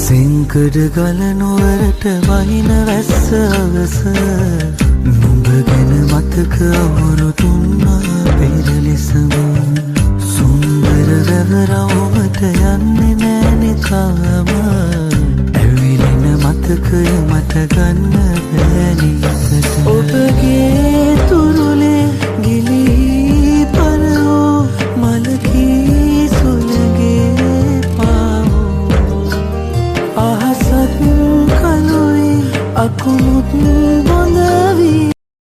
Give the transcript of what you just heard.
සිංකඩ ගල නුවරට වහින වැස්ස අවස නුඹ ගැන මතක අමුරු